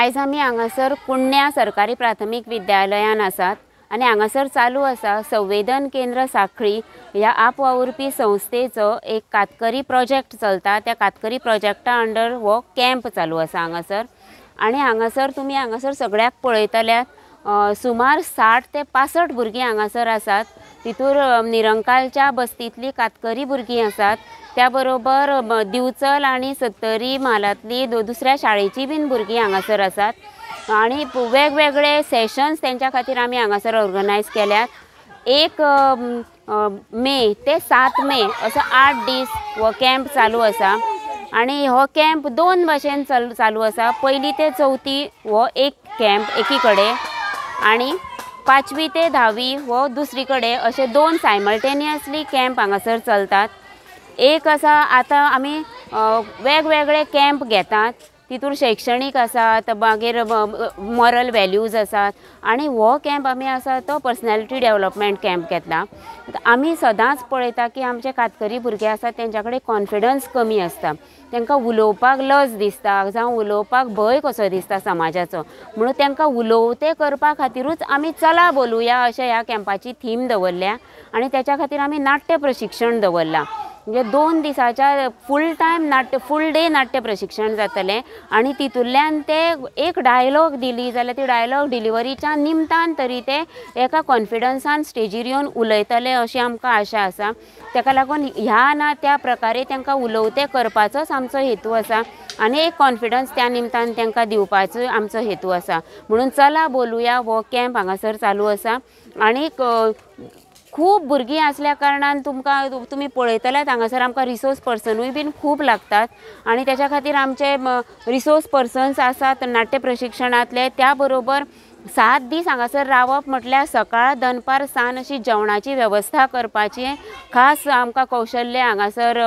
आयज आमी हांगासर कुण्ण्या सरकारी प्राथमीक विद्यालयान आसात आनी हांगासर चालू आसा संवेदन केंद्र सांखळी ह्या आपवावुरपी संस्थेचो एक कातकरी प्रोजेक्ट चलता। त्या कातकरी प्रोजेक्टा अंडर हो कॅम्प चालू आसा हांगासर। आनी हांगासर तुमी हांगासर सगळ्याक पळयतल्यात सुमार 60 ते 65 भुरगीं हांगासर आसात। तितूर निरंकालच्या बस्तीतली कातकरी भुरगीं आसात, त्या बरोबर दिवचल आनी सत्तरी म्हालातली दुसऱ्या शाळेची बीन भुरगीं हांगासर आसात। आनी वेगवेगळे सेशन्स तेंच्या खातीर आमी हांगासर ऑर्गनायज केल्यात। 1 मे ते 7 मे असो 8 दीस हो कॅम्प चालू आसा। आनी हो कॅम्प 2 भाशेन चालू आसा। पयली ते चौथी हो एक कॅम्प एकी कडेन आनी 5वी ते 10वी हो दुसरी कडेन, अशे 2 सायमल्टेनियसली कॅम्प हांगासर चलतात। एक आसा आतां आमी वेगवेगळे कॅम्प घेतात, तितूर शैक्षणिक आसात, मागीर मॉरल वॅल्यूज आसात आनी हो कॅम्प आमी आसा तो पर्सनॅलिटी डेवलपमेंट कॅम्प घेतला। आमी सदांच पळयता की आमचे कातकरी भुरगे आसात तेंच्या कडेन कॉन्फिडन्स कमी आसता, तांकां उलोवपाक लज दिसता जावं उलोवपाक भंय कसो दिसता समाजाचो। म्हणून तांकां उलोवते करपा खातीरूच आमी चला बोलुया अशें ह्या कॅम्पाची थीम दवरल्या आनी त्याच्या खातीर आमी नाट्य प्रशिक्षण दवरलां। म्हणजे 2 दिसाच्या फूल डे नाट्य प्रशिक्षण जातलें आनी तितूंतल्यान ते एक डायलॉग दिली जाल्यार ती डायलॉग डिलिव्हरीच्या निमतान तरी ते एका कॉन्फिडन्सान स्टेजीर येवन उलयतले अशी आमकां आशा आसा। ताका लागून ह्या ना त्या प्रकारे तांकां उलोवते करपाचोच आमचो हेतू आसा आनी एक कॉन्फिडन्स त्या निमतान तांकां दिवपाचो आमचो हेतू आसा। म्हणून चला बोलुया हो कॅम्प हांगासर चालू आसा आनी खूब भुरगीं आसल्या कारणान तुमी पळयतल्यात हांगासर आमकां रिसोर्स पर्सनूय बीन खूब लागतात आनी त्याच्या खातीर आमचे रिसोर्स पर्सन्स आसात नाट्य प्रशिक्षणांतले। त्या बरोबर 7 दीस हांगासर रावप म्हटल्यार सकाळ दनपार सांज अशी जेवणाची वेवस्था करपाची खास आमकां कौशल्य हांगासर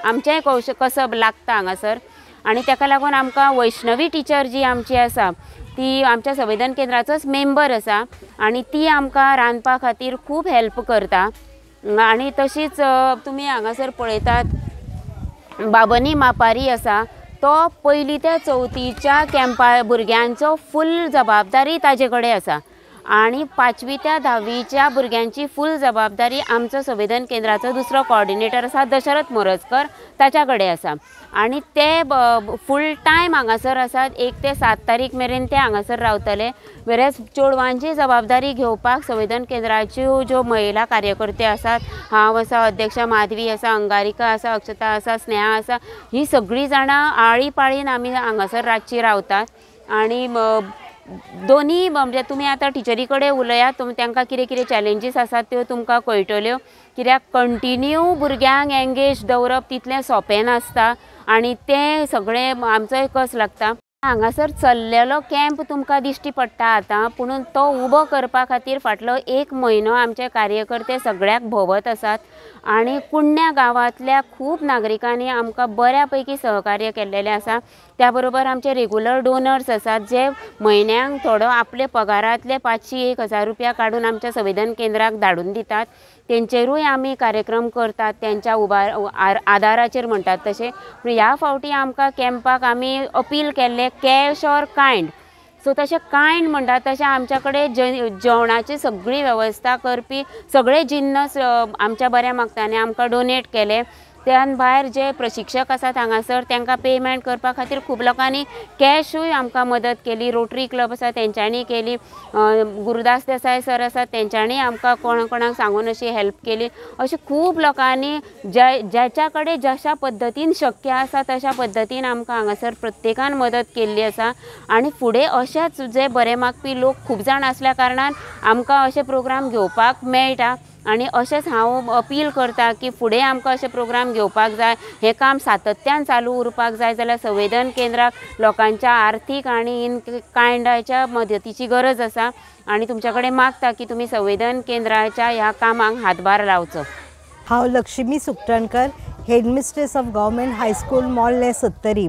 आमचें कसब लागता हांगासर। आनी ताका लागून आमकां वैष्णवी टिचर जी आमची आसा ती आमच्या संवेदन केंद्राचोच मेंबर आसा आनी ती आमकां रांदपा खातीर खूब हेल्प करता। आनी तशीच तुमी हांगासर पळयतात बाबनी मापारी आसा, तो पयली ते चवथीच्या कॅम्पा भुरग्यांचो फूल जबाबदारी ताजे कडेन आसा आनी 5वी ते 10वीच्या भुरग्यांची फूल जबाबदारी आमचो संवेदन केंद्राचो दुसरो कोऑर्डिनेटर आसा दशरथ मोरजकर ताच्या कडेन आसा। आनी ते फूल टायम हांगासर आसात, 1 ते 7 तारीख मेरेन ते हांगासर रावतले। वेरेज चेडवांची जबाबदारी घेवपाक संवेदन केंद्राच्यो ज्यो महिला कार्यकर्ते आसात, हांव आसा, अध्यक्ष माधवी आसा, अंगारिका आसा, अक्षता आसा, स्नेहा आसा, ही सगळीं जाणां आळीपाळीन आमी हांगासर रातची रावतात। आनी दोनी म्हणजे तुमी आतां टिचरी कडेन उलयात, तांकां कितें कितें चॅलेंजीस आसात त्यो तुमकां कळटल्यो, कित्याक कंटिन्यू भुरग्यांक एंगेज दवरप तितलें सोंपें नासता आनी तें सगळें आमचोय कस लागता। हांगासर चल्लेलो कॅम्प तुमकां दिश्टी पडटा आतां, पूण तो उबो करपा खातीर फाटलो 1 म्हयनो आमचे कार्यकर्ते सगळ्याक भोंवत आसात आनी कुण्ण्या गांवांतल्या खूब नागरिकांनी आमकां बऱ्या पैकी सहकार्य केल्लेलें आसा। त्या बरोबर आमचे रेग्युलर डोनर्स आसात जे म्हयन्याक थोडो आपले पगारांतले 500-1000 रुपया काडून आमच्या संवेदन केंद्राक धाडून दितात। तेंचेरूय आमी कार्यक्रम करतात, त्यांच्या आदाराचेर म्हणटात तशें। ह्या फावटी आमकां कॅम्पाक आमी अपील केल्लें कॅश ऑर कायंड, सो तशें कायंड म्हणटात तशें आमच्या कडेन जेवणाची सगळी वेवस्था करपी सगळे जिन्नस आमच्या बऱ्या मागतांनी आमकां डोनेट केले। त्या भायर जे प्रशिक्षक आसात हांगासर तांकां पेमेंट करपा खातीर खूब लोकांनी कॅशूय आमकां मदत केली। रोटरी क्लब आसा तेंच्यांनी केली, गुरुदास देसाय सर आसात तेंच्यांनी आमकां कोणाक सांगून अशी हेल्प केली। अशें खूब लोकांनी ज्याच्या कडेन जशा पद्दतीन शक्य आसा तशा पद्दतीन आमकां हांगासर प्रत्येकान मदत केल्ली आसा। आनी फुडें अशेंच जे बरे मागपी लोक खूब जाण आसल्या कारणान आमकां अशे प्रोग्राम घेवपाक मेळटा आनी अशेंच हांव अपील करता की फुडें आमकां अशे प्रोग्राम घेवपाक जाय। हें काम सातत्यान चालू उरपाक जाय जाल्यार संवेदन केंद्राक लोकांच्या आर्थीक आनी इन कायंडाच्या मदतीची गरज आसा आनी तुमच्या कडेन मागता की तुमी संवेदन केंद्राच्या ह्या कामाक हातभार लावचो। हांव Lakshmi Sukatankar, headmistress of government high school Morle Sattari.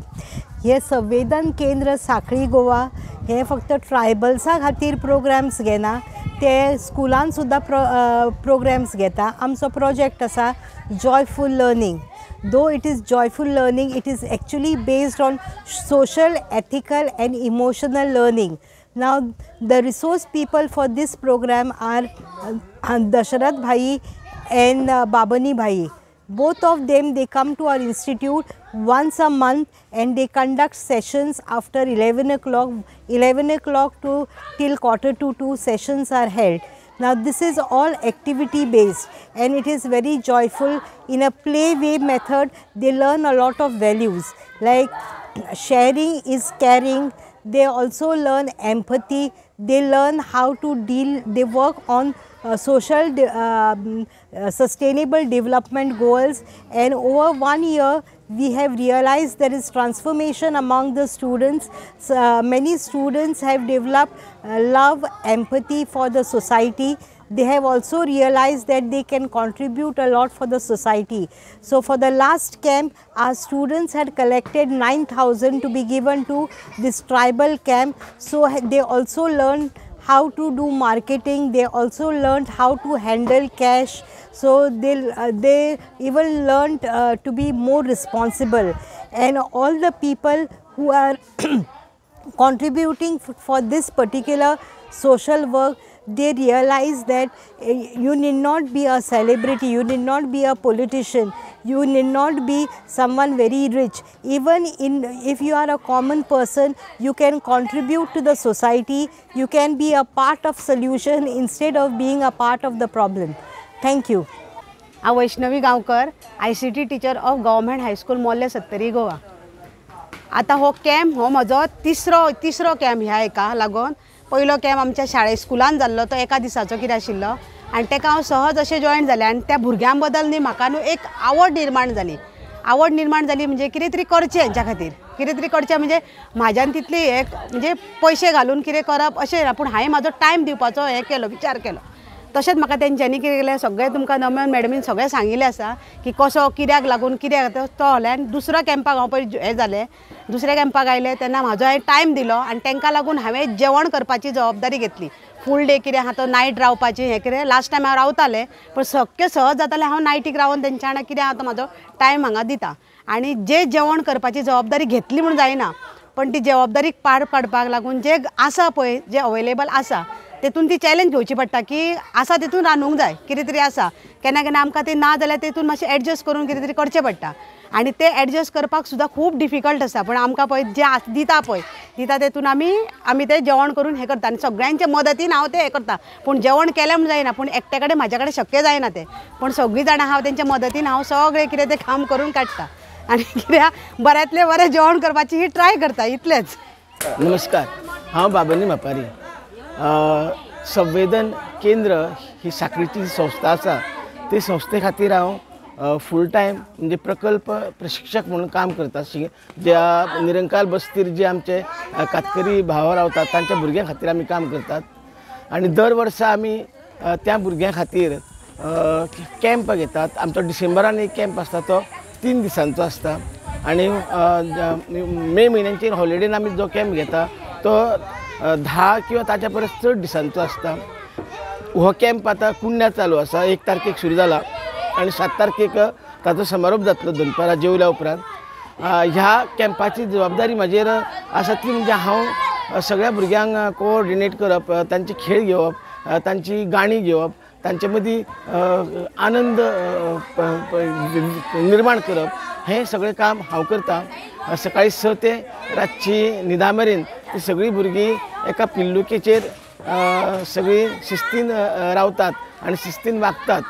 हे संवेदन केंद्र सांखळी गोवा हे फक्त ट्रायबल्सां खातीर प्रोग्राम्स घेना, ते स्कुलान सुद्दां प्रोग्राम्स घेता। आमचो प्रोजेक्ट आसा जॉयफूल learning. though it is joyful learning, it is actually based on social, ethical and emotional learning. Now the resource people for this program are Dasharath Bhai and Babani Bhai. Both of them, they come to our institute once a month and they conduct sessions after 11 o'clock to till 1:45 sessions are held. Now this is all activity based and it is very joyful. In a play way method, they learn a lot of values like sharing is caring. They also learn empathy. They learn how to deal, they work on sustainable development goals, and over 1 year we have realized there is transformation among the students. Many students have developed love, empathy for the society. They have also realized that they can contribute a lot for the society. So for the last camp, our students had collected 9,000 to be given to this tribal camp. So they also learned how to do marketing. They also learned how to handle cash. So they even learned to be more responsible. And all the people who are contributing for this particular social work, they realize that you need not be a celebrity, you need not be a politician, you need not be someone very rich. Even if you are a common person, you can contribute to the society, you can be a part of solution instead of being a part of the problem. Thank you. हांव Vaishnavi Gaonkar, ICT teacher of government high school Morle Sattari Goa. आता हो camp हो म्हजो तिसरो camp ह्या एका लागून. पयलो कॅम्प आमच्या शाळे स्कुलान जाल्लो तो एका दिसाचो कितें आशिल्लो आनी तेका हांव सहज अशें जॉयन जालें आनी त्या भुरग्यां बद्दल न्ही म्हाका न्हू एक आवड निर्माण जाली म्हणजे कितें तरी करचें हेंच्या खातीर. कितें तरी करचें म्हणजे म्हाज्यान तितली एक म्हणजे पयशे घालून कितें करप अशें ना, पूण हांवें म्हाजो टायम दिवपाचो विचार केलो. तशेंच म्हाका तेंच्यांनी कितें केलें सगळें तुमकां नम्यान मॅडमीन सगळें सांगिल्लें आसा की कसो कित्याक लागून कित्याक तो हॉल्यान दुसऱ्या कॅम्पाक हांव पळय हें जालें. दुसऱ्या कॅम्पाक आयलें तेन्ना म्हाजो हांवें टायम दिलो आनी तांकां लागून हांवें जेवण करपाची जबाबदारी घेतली. फूल डे कितें आहा तो नायट रावपाची हें कितें लास्ट टायम हांव रावतालें, पण शक्य सहज जातालें हांव नायटीक रावन तेंच्या वांगडा कितें आहा तो म्हाजो टायम हांगा दिता. आनी जे जेवण करपाची जबाबदारी घेतली म्हूण जायना, पण ती जबाबदारी पार पाडपाक लागून जे आसा पळय जे अवेलेबल आसा तेतून ती चॅलेंज घेवची पडटा की आसा तेतून रांदूंक जाय. कितें तरी आसा केन्ना केन्ना आमकां तें ना जाल्यार तेतून मातशें एडजस्ट करून कितें तरी करचें पडटा आनी तें एडजस्ट करपाक सुद्दां खूब डिफिकल्ट आसा. पण आमकां पळय जें दिता तेतून आमी तें जेवण करून हें करता आनी सगळ्यांच्या मदतीन हांव तें हें करता. पूण जेवण केलें म्हूण जायना, पूण एकटे कडेन म्हाज्या कडेन शक्य जायना तें, पण सगळीं जाणां हांव तेंच्या मदतीन हांव सगळें कितें तें काम करून काडटा आनी कित्याक बऱ्यांतलें बरें जेवण करपाची ही ट्राय करता. इतलेंच. नमस्कार, हांव बाबनी मापारी. संवेदन केंद्र ही साखळीची संस्था आसा. ते संस्थे खातीर हांव फूल टायम म्हणजे प्रकल्प प्रशिक्षक म्हणून काम करता. ज्या निरंकाल बस्तीर जे आमचे कातकरी भाव रावतात तांच्या भुरग्यां खातीर आमी काम करतात आनी दर वर्सा आमी त्या भुरग्यां खातीर कॅम्प घेतात. आमचो डिसेंबरान एक कॅम्प आसता तो 3 दिसांचो आसता आनी मे म्हयन्याचेर हॉलिडेन आमी जो कॅम्प घेता तो 10 किंवा ताच्या परस चड दिसांचो आसता. हो कॅम्प आतां कुंड्या चालू आसा. 1 तारखेक सुरू जाला आनी 7 तारखेक ताचो समारोप जातलो दनपारां जेवल्या उपरांत. ह्या कॅम्पाची जबाबदारी म्हाजेर आसा ती म्हणजे हांव सगळ्या भुरग्यांक कोऑर्डिनेट करप, तांचे खेळ घेवप, तांची गाणी घेवप, तांचे मदीं आनंद निर्माण करप, हें सगळें काम हांव करतां. सकाळीं 6 ते रातची न्हिदा मेरेन ती सगळीं भुरगीं एका पिल्लुकेचेर सगळीं शिस्तीन रावतात आनी शिस्तीन वागतात.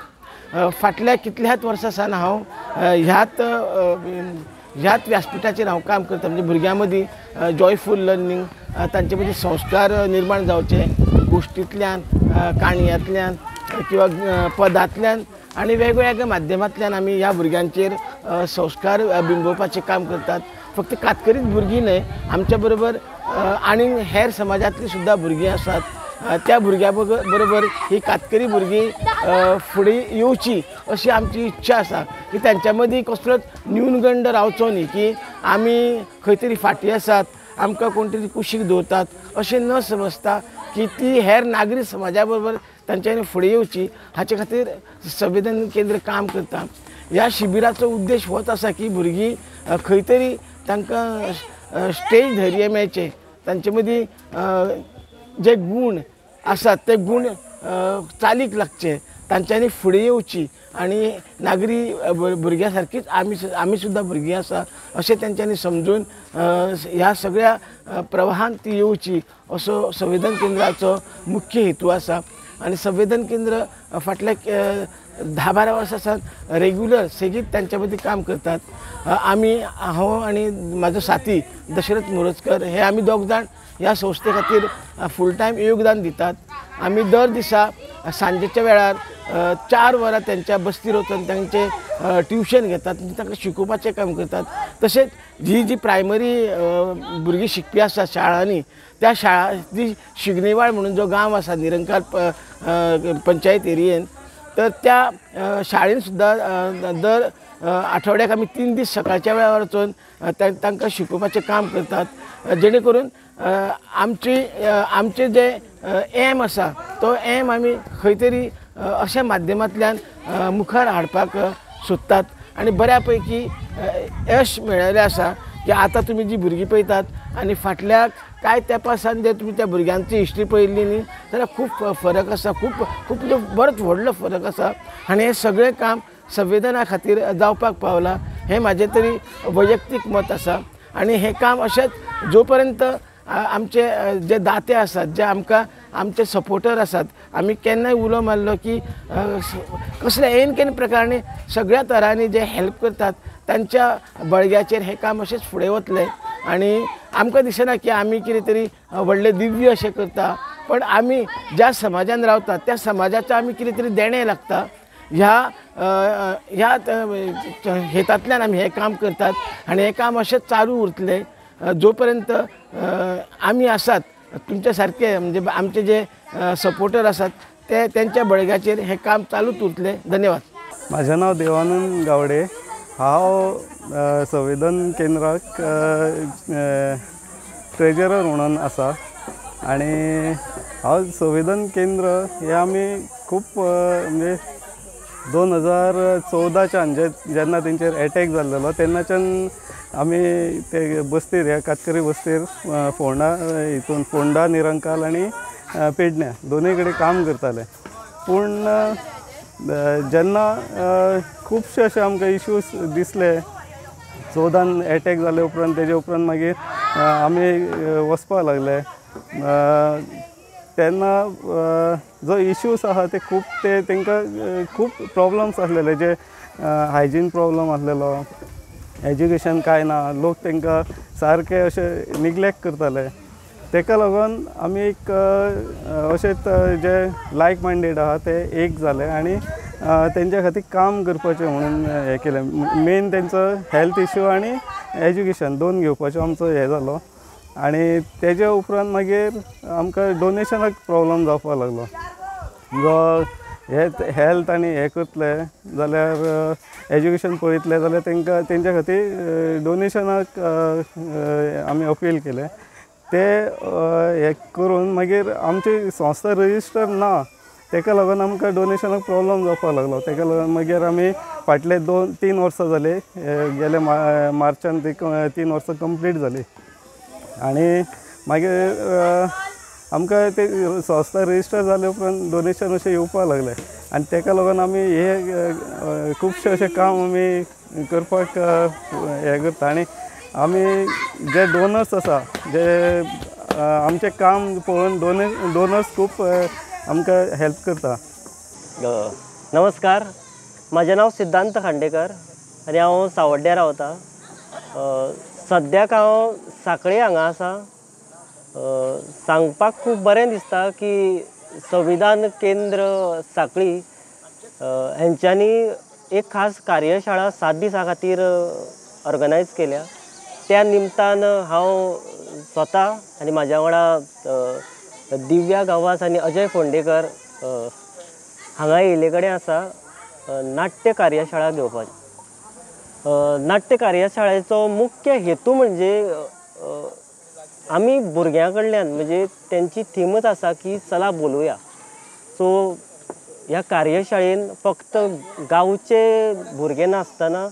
फाटल्या कितल्याच वर्सां सावन हांव ह्याच व्यासपीठाचेर हांव काम करता. म्हणजे भुरग्यां मदीं जॉयफूल लर्निंग, तांचे मदीं संस्कार निर्माण जावचे गोश्टींतल्यान, काणयांतल्यान किंवा पदांतल्यान आनी वेगवेगळ्या माध्यमांतल्यान आमी ह्या भुरग्यांचेर संस्कार बिंबोवपाचें काम करतात. फक्त कातकरीच भुरगीं न्हय, आमच्या बरोबर आनी हेर समाजांतलीं सुद्दां भुरगीं आसात. त्या भुरग्यां बरोबर ही कातकरी भुरगीं फुडें येवची अशी आमची इच्छा आसा की तांच्या मदीं कसलोच न्यूनगंड रावचो न्ही की आमी खंय तरी फाटीं आसात, आमकां कोण तरी कुशीक दवरतात अशें न समजता की ती हेर नागरी समाजा बरोबर तांच्यांनी फुडें येवची हाचे खातीर संवेदन केंद्र काम करता. ह्या शिबिराचो उद्देश होच आसा की भुरगीं खंय तरी तांकां स्टेज धैर्य मेळचें, तांचे मदीं जे गूण आसात ते गूण चालीक लागचे, तांच्यांनी फुडें येवची आनी नागरी भुरग्यां सारकीच आमी सुद्दां भुरगीं आसा अशें तेंच्यांनी समजून ह्या सगळ्या प्रवाहान ती येवची असो संवेदन केंद्राचो मुख्य हेतू आसा. आनी संवेदन केंद्र फाटल्या 10-12 वर्सां सावन रेग्युलर सेगीत तांच्या मदीं काम करतात. हांव आनी म्हाजो साथी दशरथ मोरजकर हे आमी दोग जाण ह्या संस्थे खातीर फूल टायम योगदान दितात. आमी दर दिसा सांजेच्या वेळार 4 वरां त्यांच्या बस्तीर वचून तांचे ट्युशन घेतात, तांकां शिकोवपाचें काम करतात. तशेंच जी प्रायमरी भुरगीं शिकपी आसा शाळांनी, त्या शाळा जी शिगनेवाळ म्हणून जो गांव आसा निरंकाल पंचायत एरियेन, तर त्या शाळेन सुद्दां दर आठवड्याक आमी 3 दीस सकाळच्या वेळार वचून तांकां शिकोवपाचें काम करतात. जेणे करून आमचे जे एम आसा तो एम आमी खंय तरी अशा माध्यमांतल्यान मुखार हाडपाक सोदतात. आनी बऱ्या पैकी यश मेळिल्लें आसा की आतां तुमी जी भुरगीं पळयतात आनी फाटल्या कांय तेंपा सावन जे तुमी त्या भुरग्यांची हिस्ट्री पळयल्ली न्ही जाल्यार खूब फरक आसा, खूब बरोच व्हडलो फरक आसा. आनी हें सगळें काम संवेदना खातीर जावपाक पावलां हें म्हाजें तरी वैयक्तीक मत आसा. आनी हें काम अशेंच जो पर्यंत आमचे जे दाते आसात, जे आमकां आमचे सपोर्टर आसात, आमी केन्नाय उलो मारलो की कसल्या केन प्रकारांनी सगळ्या तरांनी जे हेल्प करतात तांच्या बळग्याचेर हें काम अशेंच फुडें वतलें. आनी आमकां दिसना की आमी कितें तरी व्हडलें दिव्य अशें करता, पण आमी ज्या समाजान रावतात त्या समाजाचें आमी कितें तरी देणें लागता. ह्या हेतांतल्यान आमी हें काम करतात आनी हें काम अशेंच चालू उरतलें जो पर्यंत आमी आसात. तुमच्या सारके म्हणजे आमचे जे सपोर्टर आसात ते त्यांच्या बळग्याचेर हें काम चालूच उरतलें. धन्यवाद. माझे नाव देवानंद गावडे. हांव संवेदन केंद्राक ट्रेजरर म्हणून आसा. आनी हांव संवेदन केंद्र हे आमी खूब म्हणजे 2014च्यान जेन्ना तेंचेर एटॅक जाल्लो तेन्नाच्यान आमी ते बस्तीर ह्या कातकरी बस्तीर फोंडा निरंकाल आनी पेडण्या दोनूय कडेन काम करताले. पूण जेन्ना खुबशे अशे आमकां इश्यूज दिसले 14 एटॅक जाले उपरांत, तेजे उपरांत मागीर आमी वचपाक लागले. तेन्ना जो इश्यूज आहा ते खूब तेंकां खूब प्रॉब्लम्स आसलेले, जे हायजीन प्रॉब्लम आसलेलो, एज्युकेशन कांय ना, लोक तेंकां सारके अशे निग्लेक्ट करताले. तेका लागून आमी एक अशेंच जे लायक मायंडेड आहा ते एक जाले आनी तेंच्या खातीर काम करपाचें म्हणून हें केलें. मेन तेंचो हेल्थ इश्यू आनी एज्युकेशन दोन घेवपाचो आमचो हें जालो. आनी तेजे उपरांत मागीर आमकां डोनेशनाक प्रॉब्लम जावपाक लागलो. जो हेल्थ आनी हें करतले जाल्यार एज्युकेशन पळयतले जाल्यार तेंच्या खातीर डोनेशनाक आमी अपील केलें. ते हें करून मागीर आमची संस्था रजिस्टर ना, तेका लागून आमकां डोनेशनाक प्रॉब्लम जावपाक लागलो. तेका लागून मागीर आमी फाटले 2-3 वर्सां जाली, गेले मार्चान 3 वर्सां कंप्लीट जाली. आनी मागीर आमकां ते संस्था रजिस्टर जाले उपरांत डोनेशन अशें येवपाक लागले. आनी तेका लागून आमी हे खुबशे अशें काम आमी करपाक हें करता. आनी आमी जे डोनर्स आसा, जे आमचें काम पळोवन डोनर्स खूब आमकां हेल्प करता. नमस्कार, म्हजें नांव सिद्धांत खांडेकर आनी हांव सावड्ड्या रावतां. सद्याक हांव सांखळे हांगा आसा. सांगपाक खूब बरें दिसता की संविधान केंद्र सांखळी हेंच्यांनी एक खास कार्यशाळा 7 दिसां खातीर ऑर्गनायज केल्या. त्या निमतान हांव स्वता आनी म्हाज्या वांगडा दिव्या गांवास आनी अजय फोंडेकर हांगा येयले कडेन आसा नाट्य कार्यशाळा घेवपाची. नाट्य कार्यशाळेचो मुख्य हेतू म्हणजे आमी भुरग्यां कडल्यान म्हणजे तेंची थीमच आसा की चला बोलुया. सो ह्या कार्यशाळेन फक्त गांवचे भुरगे नासतना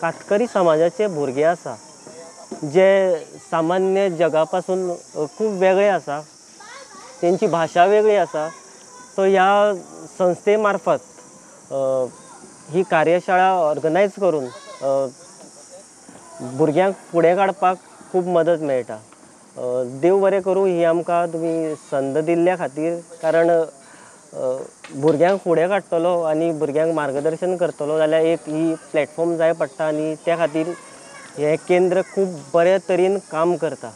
कातकरी समाजाचे भुरगे आसा जे सामान्य जगा पासून खूब वेगळे आसा, तेंची भाशा वेगळी आसा. सो ह्या संस्थे मार्फत ही कार्यशाळा ऑर्गनायज करून भुरग्यांक फुडें काडपाक खूब मदत मेळटा. देव बरें करूं ही आमकां तुमी संद दिल्ल्या खातीर, कारण भुरग्यांक फुडें काडटलो आनी भुरग्यांक मार्गदर्शन करतलो जाल्यार एक ही प्लॅटफॉर्म जाय पडटा आनी त्या खातीर हे केंद्र खूब बऱ्या तरेन काम करता.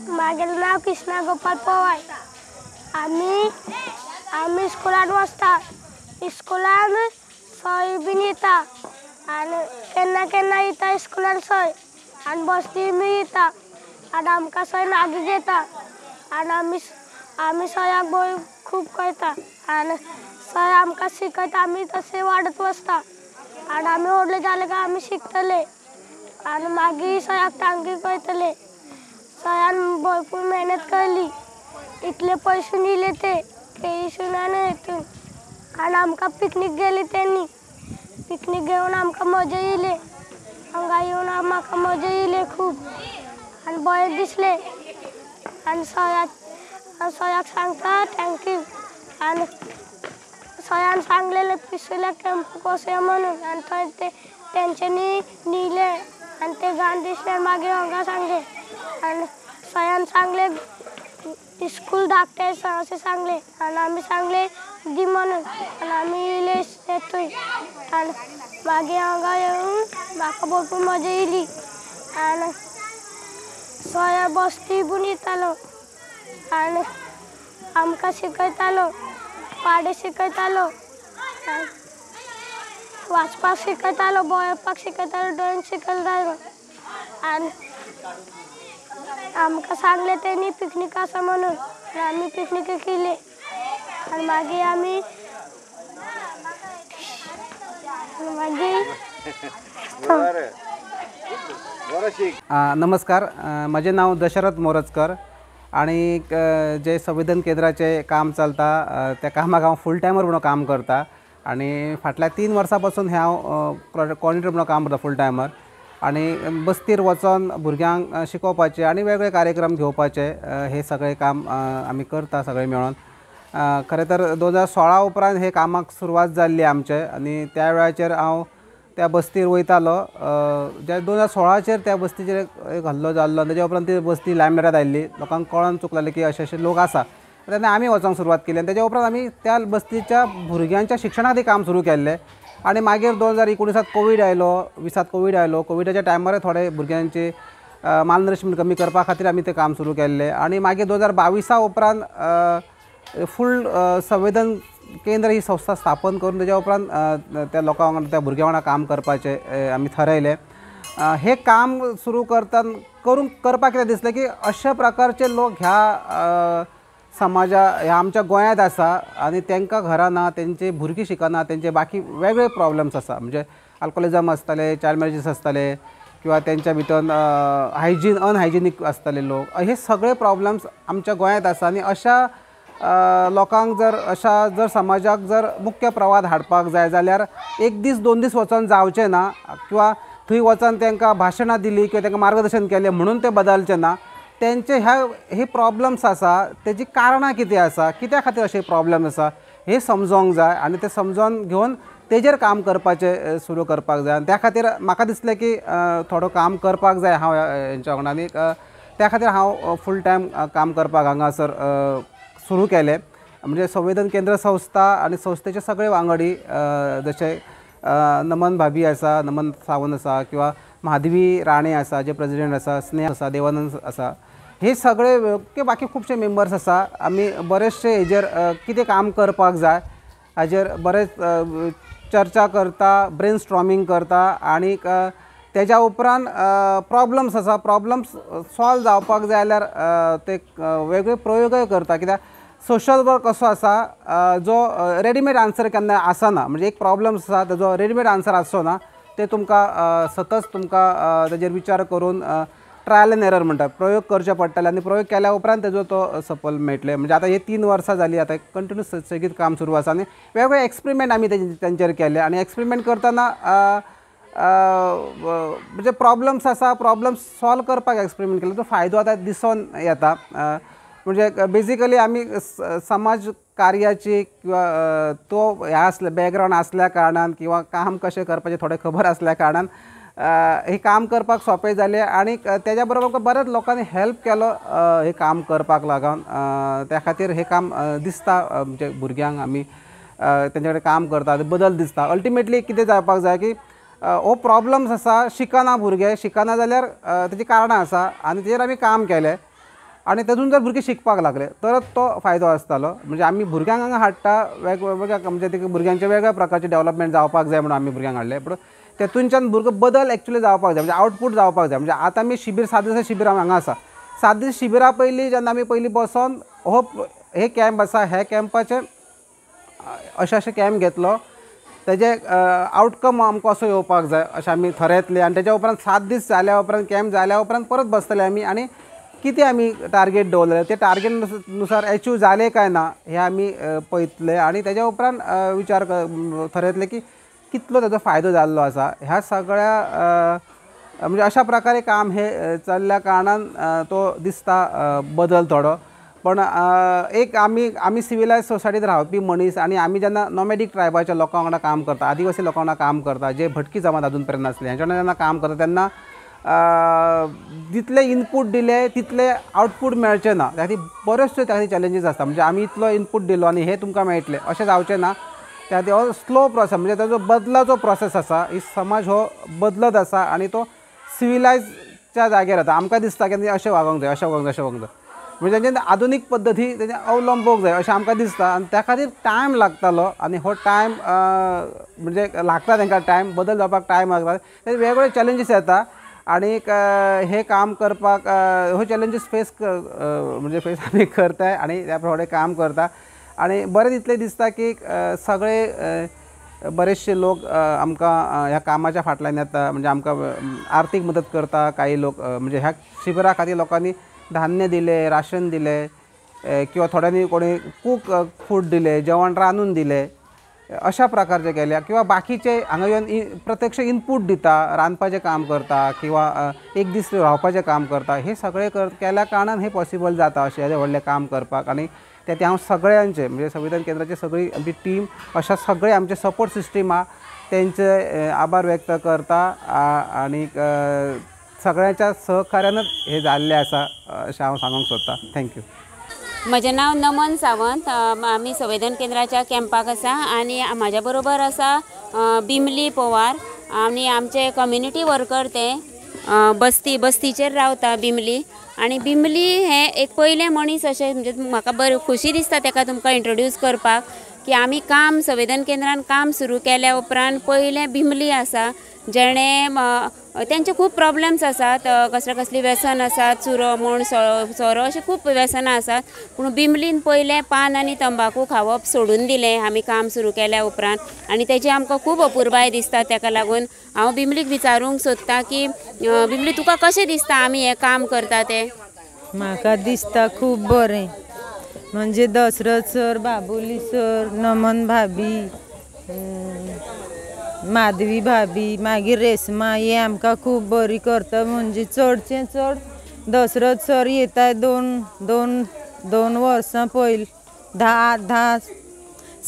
माझें नाव कृष्णा गोपाल पवार. आमी स्कुलान वचता. स्कुलान सय बीन येता आनी केन्ना केन्ना येता स्कुलान सय आनी बसती बी येता आनी आमकां सय मागी घेता आनी आमी सयाक बय खूब करता आनी सय आमकां शिकयता. आमी तशें वाडत वचता आनी आमी व्हडले जाले काय आमी शिकतले आनी मागीर सयाक तांकी करतले. सयान भरपूर मेहनत केली, इतले पयशे दिले ते केईसून आनी हेतून आनी आमकां पिकनीक गेली त्यांनी. पिकनीक घेवन आमकां मजा येयली. हांगा येवन म्हाका मजा येयली खूब आनी बरें दिसलें आनी सयाक सांगता थँक्यू. आनी सयान सांगलेलें पिसुल्या कॅम्प कशें म्हणून आनी थंय ते तेंच्यांनी न्हिले आनी ते घाण दिसले. मागीर हांगा सांगले आनी सयान सांगले स्कूल धाकटे अशें सांगले आनी आमी सांगले दी म्हणून आनी आमी येयले थंय आनी मागीर हांगा येवन म्हाका भरपूर मजा येयली आनी सया बसती बीन येतालो आनी आमकां शिकयतालो, पाडे शिकयतालो, वाचपाक शिकयतालो, बरोवपाक शिकयतालो, ड्रॉइंग शिकयतालो आनी आमकां सांगले तेणी पिकनीक आसा म्हणून आमी पिकनीकेक गेले आनी मागीर नमस्कार, माझे नाव दशरथ मोरजकर आणि जे संवेदन केंद्राचे काम चलता त्या कामाक हांव फूल टायमर म्हणून काम करता आणि फाटल्या 3 वर्सां हांव कॉर्डिनेटर म्हणून काम करता फूल टायमर आणि बस्तीर वचून भुरग्यांक शिकोवपाचे आणि वेगळे कार्यक्रम घेवपाचे हे सगळे काम आमी करता सगळे मेळून. खरें तर 2016 उपरांत हे कामाक सुरवात जाल्ली आमचे आणि त्या वेळाचेर हांव त्या बस्तीर वयतालो. ज्या 2016चेर त्या बस्तीचेर एक हल्लो जाल्लो, ताच्या उपरांत ती बस्ती लायब्ररीत आयिल्ली. लोकांक कळोन चुकलें की अशे लोक आसा. तेन्ना आमी वचोंक सुरवात केली आनी ताच्या उपरांत आमी त्या बस्तीच्या भुरग्यांच्या शिक्षणा खातीर काम सुरू केल्लें आणि मागीर 2019 कोवीड आयलो, 20 कोवीड आयलो. कोविडाच्या टायमार थोडे भुरग्यांचे मालनरिशमेंट कमी करपा खातीर आमी तें काम सुरू केल्लें आणि मागीर 2022 उपरांत फूल संवेदन केंद्र ही संस्था स्थापन करून ताच्या उपरांत त्या लोकां वांगडा त्या भुरग्यां वांगडा काम करपाचें आमी थारायलें. हे काम सुरू करपाक कितें दिसलें की अशा प्रकारचे लोक ह्या ह्या आमच्या गोंयांत आसा आणि तांकां घरां ना, तेंचे भुरगीं शिकना, तेंचे बाकी वेगळे प्रॉब्लेम्स आसा. म्हणजे अल्कोहोलिजम आसतले, चायल्ड मॅरेजीस आसतले किंवा तेंच्या भितर अनहायजिनीक आसतले लोक, हे सगळे प्रॉब्लेम्स आमच्या गोंयांत आसा. आनी अशा लोकांक जर समाजाक जर मुख्य प्रवाद हाडपाक जाय जाल्यार 1 दीस 2 दीस वचोन जावचें ना किंवा थंय वचोन तांकां भाशणां दिली किंवा तांकां मार्गदर्शन केलें म्हणून ते बदलचें ना. तेंचे हे प्रॉब्लेम्स आसा, तेजी कारणां कितें आसा, कित्या खातीर अशे प्रॉब्लेम आसा हे समजोंक जाय आणि ते समजून घेवन तेजेर काम करपाचें सुरू करपाक जाय. त्या खातीर म्हाका दिसलें की थोडो काम करपाक जाय हांव हेंच्या वांगडा आनी त्या खातीर हांव फूल टायम काम करपाक हांगासर सुरू केलें. म्हणजे संवेदन केंद्र संस्था आणि संस्थेचे सगळे वांगडी जशे नमन भाभी आसा, नमन सावंत आसा किंवा महादेवी राणे आसा जे प्रेसिडेंट आसा, स्नेह आसा, देवानंद आसा, हे सगळे बाकी खुबशे मेंबर्स आसा. आमी बरेचशे हेजेर कितें काम करपाक जाय हाजेर बरेच चर्चा करता, ब्रेन स्ट्रॉमींग करता आणि तेज्या उपरांत प्रॉब्लम्स आसा, प्रॉब्लम्स सॉल्व जावपाक जाय जाल्यार ते वेगळे प्रयोगय करता. कित्याक सोशल वर्क असो आसा जो रेडीमेड आन्सर केन्ना आसना. म्हणजे एक प्रॉब्लम आसा ताजो रेडीमेड आन्सर आसना, ते तुमकां सतत तुमकां तेजेर विचार करून ट्रायल एंड एरर म्हणटा, प्रयोग करचे पडटले आनी प्रयोग केल्या उपरांत तेजो तो सफल मेळटले. म्हणजे आतां हे 3 वर्सां जालीं, आतां कंटिन्यूस सेगीत काम सुरू आसा आनी वेगवेगळे एक्सपेरिमेंट आमी तेंचेर केले. आनी एक्सपेरिमेंट करतना म्हणजे प्रॉब्लम्स आसा, प्रॉब्लम्स सॉल्व करपाक एक्सपेरिमेंट केले, तो फायदो आतां दिसून येता. म्हणजे बेजिकली आमी समाज कार्याची किंवा तो ह्या असल्या बॅकग्रावंड असल्या कारणान किंवा काम कशें करपाचें थोडें खबर असल्या कारणान हे काम करपाक सोंपें जालें. आनी तेज्या बरोबर बरेच लोकांनी हेल्प केलो हे काम करपाक लागून. त्या खातीर हे काम दिसता म्हणजे भुरग्यांक आमी तेंचे कडेन काम करता बदल दिसता. अल्टिमेटली कितें जावपाक जाय की हो प्रॉब्लम्स आसा, शिकना भुरगे, शिकना जाल्यार तेजी कारणां आसा आनी तेजेर आमी काम केलें आनी तातूंत जर भुरगे शिकपाक लागले तरच तो फायदो आसतालो. म्हणजे आमी भुरग्यांक हांगा हाडटा वेगवेगळ्या म्हणजे ते भुरग्यांचे वेगळ्या प्रकारचे डेव्हलपमेंट जावपाक जाय म्हणून आमी भुरग्यांक हाडले, पूण तेतूनच्यान भुरगो बदल एक्चुअली जावपाक जाय, म्हणजे आउटपूट जावपाक जाय. म्हणजे आतां आमी शिबीर 7 दिसा शिबीर हांगा आसा. 7 दीस शिबिरा पयलीं जेन्ना आमी पयलीं बसोन हे कॅम्प आसा, हे कॅम्पाचे अशे कॅम्प घेतलो, तेजे आउटकम आमकां असो येवपाक जाय अशें आमी थारायतले. आनी तेच्या उपरांत 7 दीस जाल्या उपरांत कॅम्प जाल्या उपरांत परत बसतले आमी आनी कितें आमी टार्गेट दवरलें ते टार्गेट नुसार अचीव जालें काय ना हे आमी पळयतले. आनी तेच्या उपरांत विचार थारायतले की कितलो तेजो फायदो जाल्लो आसा. ह्या सगळ्या म्हणजे अशा प्रकारे काम हे चल्ल्या कारणान तो दिसता बदल थोडो. पण एक आमी सिविलायज सोसायटींत रावपी मनीस आनी आमी जेन्ना नॉमॅडीक ट्रायबाच्या लोकां वांगडा काम करता, आदिवासी लोकां वांगडा काम करता, जे भटकी जमात अजून पर्यंत नासले, हांच्या वांगडा जेन्ना काम करता तेन्ना जितले इनपूट दिले तितले आउटपूट मेळचे ना. त्या खातीर बऱ्योचश्यो त्या खातीर चॅलेंजीस आसता. म्हणजे आमी इतलो इनपूट दिलो आनी हे तुमकां मेळटले अशें जावचें ना. त्या खातीर हो स्लो प्रोसेस, म्हणजे ताजो बदलाचो प्रोसेस आसा. ही समाज हो बदलत आसा आनी तो सिविलायजच्या जाग्यार येता. आमकां दिसता की अशें वागोंक जाय, अशें वागोंक जाय, अशें वागोंक जाय, म्हणजे तेंचे आधुनीक पद्दती तेजे अवलंबूंक जाय अशें आमकां दिसता. आनी त्या खातीर टायम लागतालो आनी हो टायम म्हणजे लागता तांकां टायम, बदल जावपाक टायम लागता. ते वेगवेगळे चॅलेंजीस येता आनी हे काम करपाक हो चॅलेंजीस म्हणजे फेस आमी करताय आनी त्या प्रमाणे काम करता. आनी बरें तितलें दिसता की सगळे बरेचशे लोक आमकां ह्या कामाच्या फाटल्यान येता. म्हणजे आमकां आर्थीक मदत करता. काही लोक म्हणजे ह्या शिबिरा खातीर लोकांनी धान्य दिले, राशन दिले किंवा थोड्यांनी कोणी कूक फूड दिले, जेवण रांदून दिले, अशा प्रकारचे केल्या. किंवा बाकीचे हांगा येवन प्रत्यक्ष इनपूट दिता, रांदपाचें काम करता किंवा एक दीस रावपाचें काम करता. हे सगळे केल्या कारणान हे पॉसिबल जाता अशें व्हडलें काम करपाक. आनी ते हांव सगळ्यांचे म्हणजे संविधान केंद्राची सगळी आमची टीम, अशा सगळे आमचे सपोर्ट सिस्टीम आहा तेंचे आभार व्यक्त करता. आनी सगळ्यांच्या सहकार्यानच हे जाल्लें आसा अशें हांव सांगूंक सोदतां. थँक्यू. म्हजें नांव नमन सावंत. आमी संवेदन केंद्राच्या कॅम्पाक आसा आनी म्हाज्या बरोबर आसा बिमली पवार आनी आमचे कम्युनिटी वर्कर ते बस्तीचेर रावता बिमली. आनी बिमली हे एक पयले मनीस अशें म्हणजे म्हाका बरें खुशी दिसता ताका तुमकां इंट्रोड्यूस करपाक की आमी काम संवेदन केंद्रान काम सुरू केल्या उपरांत पयलें बिमली आसा जेणे तेंचे खूब प्रॉब्लेम्स आसात. कसली व्यसन आसात, चुरो म्हण सोरो अशें खूब व्यसनां आसात. पूण बिमलीन पयलें पान आनी तंबाखू खावप सोडून दिलें आमी काम सुरू केल्या उपरांत आनी तेजी आमकां खूब अपुरबाय दिसता. ताका लागून हांव बिमलीक विचारूंक सोदतां की बिमली तुका कशें दिसता आमी हें काम करता तें? म्हाका दिसता खूब बरें. म्हणजे दशरथ सर, बाबुली सर, नमन भाभी, माधवी भाभी, मागीर रेशमा हे आमकां खूब बरी करता. म्हणजे चडचें चड दशरथ सर येता दोन वर्सां पयलीं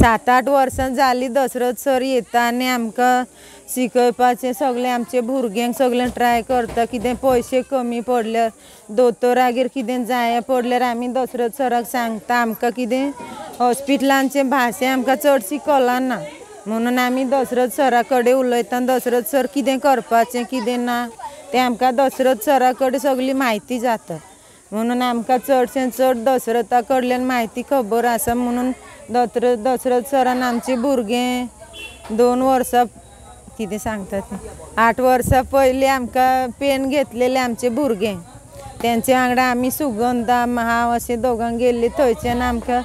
7-8 वर्सां जालीं दशरथ सर येता आनी आमकां शिकयपाचें सगळें आमचे भुरग्यांक सगळें ट्राय करता. कितें पयशे कमी पडल्यार दोतोरागेर कितें जाय पडल्यार आमी दशरथ सराक सांगता. आमकां कितें हॉस्पिटलांचें भाशें आमकां चडशी कळना म्हणून आमी दशरथ सरा कडेन उलयता. दशरथ सर कितें करपाचें कितें ना तें आमकां दशरथ सरा कडेन सगळी म्हायती जाता. म्हणून आमकां चडशें चड दशरथा कडल्यान म्हायती खबर आसा. म्हणून दशरथ सरान आमचे भुरगें 2 वर्सां कितें सांगतात 8 वर्सां पयलीं आमकां पेन घेतलेलें आमचे भुरगें. तेंचे वांगडा आमी सुगंधा हांव अशें दोगां गेल्लीं. थंयच्यान आमकां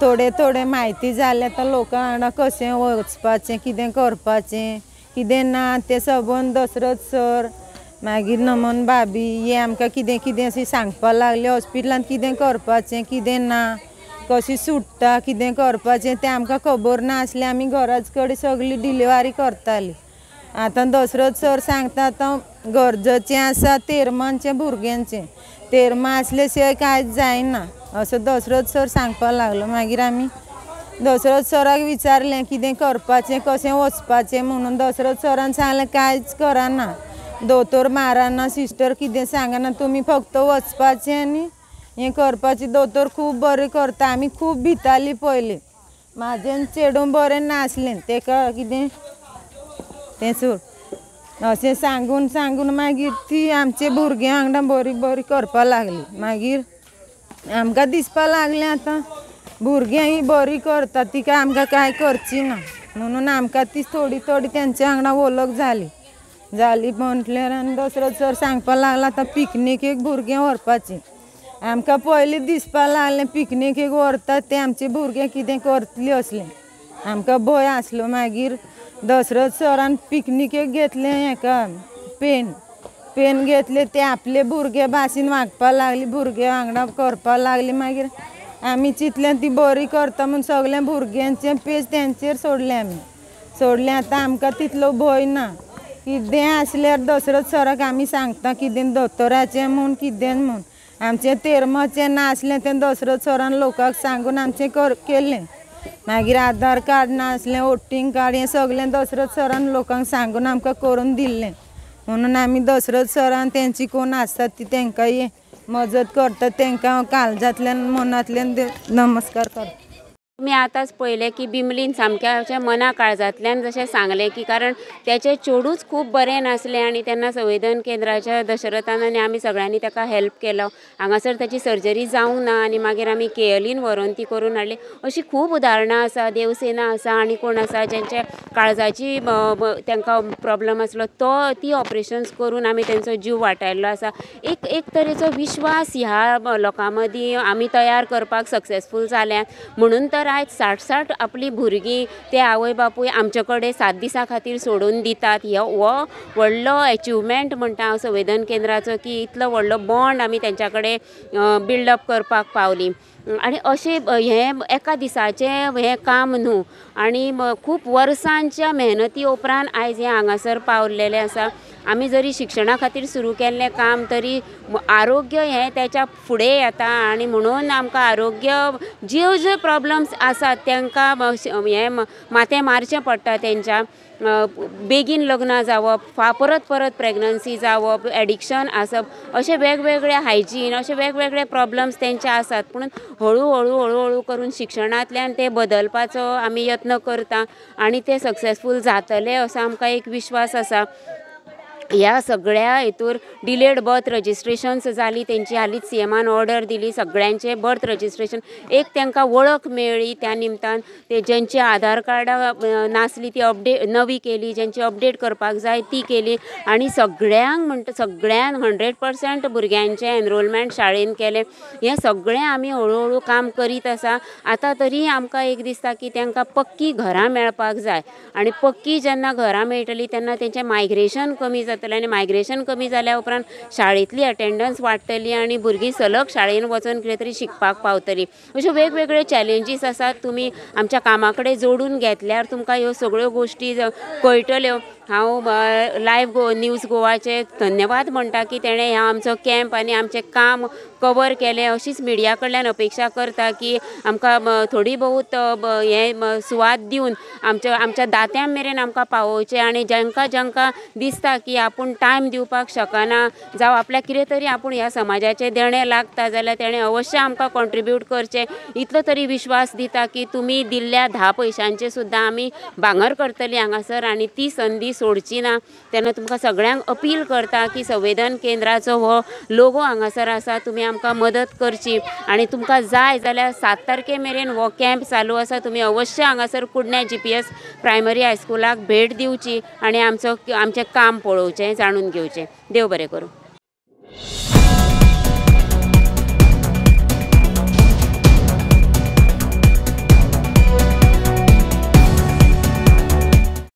थोडे म्हायती जालें. आतां लोकां वांगडा कशें वचपाचें, कितें करपाचें, कितें ना तें सबंद दशरथ सर मागीर नमन भाभी हे आमकां कितें कितें अशें सांगपा लागले हॉस्पिटलांत कितें करपाचें कितें ना कशी सुट्टा कितें करपाचें तें आमकां खबर ना आसलें आमी घराच कडेन सगळी डिलिव्हरी करताली आतां दसरथ सर सांगता आतां गरजेचें आसा तेरमांचें भुरग्यांचें तेरमा आसले शिवाय कांयच जायना असो दसरथ सर सांगपा लागलो मागीर आमी दसरथ सराक विचारलें कितें करपाचें कशें वचपाचें म्हणून दसरथ सरान सांगलें कांयच कराना दोतोर माराना सिस्टर कितें सांगना तुमी फक्त वचपाचें आनी हें करपाचें दोतोर खूब बरें करता आमी खूब भितालीं पयलीं म्हाजें चेडूं बरें नासलें तेका कितें तें सोड अशें सांगून सांगून मागीर ती आमचे भुरगीं वांगडा बरी बरी करपा लागलीं मागीर आमकां दिसपा लागलें आतां भुरगीं ही बरी करता ती काय आमकां कांय करची ना म्हणून आमकां ती थोडी थोडी तेंच्या वांगडा वळख जाली म्हटल्यार आनी दसरथ सर सांगपा लागला आतां पिकनिकेक भुरगीं व्हरपाचीं आमकां पयलीं दिसपा लागलें पिकनिकेक व्हरता ते आमचे भुरगे कितें करतलीं असलें आमकां भंय आसलो मागीर दसरथ सरान पिकनिकेक घेतलें हेका पेन घेतले ते आपले भुरगे भाशेन वागपा लागली भुरगे वांगडा करपा लागली मागीर आमी चिंतलें ती बरी करता म्हूण सगळ्या भुरग्यांचें पेज तेंचेर सोडलें आतां आमकां तितलो भंय ना कितें आसल्यार दसरथ सराक आमी सांगता कितें दोतोराचें म्हूण कितें म्हूण आमचें तेरमाचें नासलें तें दसरथ सरान लोकांक सांगून आमचें केलें मागीर आधार कार्ड नासलें वोटींग कार्ड हें सगळें दसरथ सरान लोकांक सांगून आमकां करून दिल्लें म्हणून आमी दसरथ सरान तेंची कोण आसतात ती तेंकां हे मजत करता तेंकां काळजांतल्यान मनांतल्यान नमस्कार करता मी आतांच पळयलें की बिमलीन सामक्या मना काळजांतल्यान जशें सांगलें की कारण तेचें चेडूच खूब बरें नासलें आनी तेन्ना संवेदन केंद्राच्या दशरथान आनी आमी सगळ्यांनी ताका हेल्प केलो हांगासर ताची सर्जरी जावंक ना आनी मागीर आमी केएलीन व्हरून ती करून हाडली अशीं खूब उदाहरणां आसा देवसेना आसा आनी कोण आसा जेंचे काळजाची तांकां प्रॉब्लम आसलो ती ऑपरेशन्स करून आमी तेंचो जीव वाटायल्लो आसा एक तरेचो विश्वास ह्या लोकां मदीं आमी तयार करपाक सक्सेसफूल जाल्यात म्हणून तर आयज 60 आपली भुरगीं ते आवय बापूय आमचे कडेन 7 दिसां खातीर सोडून दितात हो व्हडलो अचिवमेंट म्हणटा हांव संवेदन केंद्राचो की इतलो व्हडलो बॉन्ड आमी तेंच्या कडेन बिल्डअप करपाक पावलीं आनी अशें हें एका दिसाचें हें काम न्हू आनी खूब वर्सांच्या मेहनती उपरांत आयज हें हांगासर पावलेलें आसा आमी जरी शिक्षणा खातीर सुरू केल्लें काम तरी आरोग्य हें तेच्या फुडें येता आनी म्हणून आमकां आरोग्य ज्यो प्रॉब्लम्स आसात तांकां हें माथें मारचें पडटा तेंच्या बेगीन लग्न जावप परत प्रेग्नन्सी जावप एडिक्शन आसप अशे वेगवेगळे हायजीन अशे वेगवेगळे प्रॉब्लम्स तेंचे आसात पूण हळू करून शिक्षणांतल्यान ते बदलपाचो आमी यत्न करता आनी ते सक्सेसफूल जातले असो आमकां एक विश्वास आसा ह्या सगळ्या हेतूर डिलेड बर्थ रजिस्ट्रेशन्स जाली तेंची हालींच सीएमान ऑर्डर दिली सगळ्यांचे बर्थ रजिस्ट्रेशन एक तांकां वळख मेळ्ळी त्या निमतान ते जेंची आधार कार्डां नासली ती नवी केली जेंची अपडेट करपाक जाय ती केली आनी सगळ्यांक 100% भुरग्यांचें एनरोलमेंट शाळेन केलें हें सगळें आमी हळू काम करीत आसा आतां तरी आमकां एक दिसता की तांकां पक्की घरां मेळपाक जाय आनी पक्की जेन्ना घरां मेळटलीं तेन्ना तेंचें मायग्रेशन कमी जातलें आनी मायग्रेशन कमी जाल्या उपरांत शाळेंतली अटेंडन्स वाडटली आनी भुरगीं सलग शाळेन वचून कितें तरी शिकपाक पावतलीं अश्यो वेगवेगळे चॅलेंजीस आसात तुमी आमच्या कामा कडेन जोडून घेतल्यार तुमकां ह्यो सगळ्यो गोश्टी कळटल्यो हांव लायव्ह न्यूज गोवाचे धन्यवाद म्हणटा की तेणें ह्या आमचो कॅम्प आनी आमचें काम कवर केलें अशीच मिडिया कडल्यान अपेक्षा करता की आमकां थोडी बहुत हें सुवात दिवन आमच्या दात्यां मेरेन आमकां पावोवचें आनी जांकां दिसता की आपूण टायम दिवपाक शकना जावं आपल्याक कितें तरी आपूण ह्या समाजाचें देणें लागता जाल्यार तेणें अवश्य आमकां कॉन्ट्रिब्यूट करचें इतलो तरी विश्वास दिता की तुमी दिल्ल्या 10 पयशांचे सुद्दां आमी भांगर करतलीं हांगासर आनी ती संदी सोडची ना तेन्ना तुमकां सगळ्यांक अपील करता की संवेदन केंद्राचो हो लोगो हांगासर आसा तुमी आमकां मदत करची आनी तुमकां जाय जाल्यार 7 तारखे मेरेन हो कॅम्प चालू आसा तुमी अवश्य हांगासर कुडण्या GPS प्रायमरी हायस्कुलाक भेट दिवची आनी आमचें काम पळोवचें जाणून घेवचें देव बरें करूं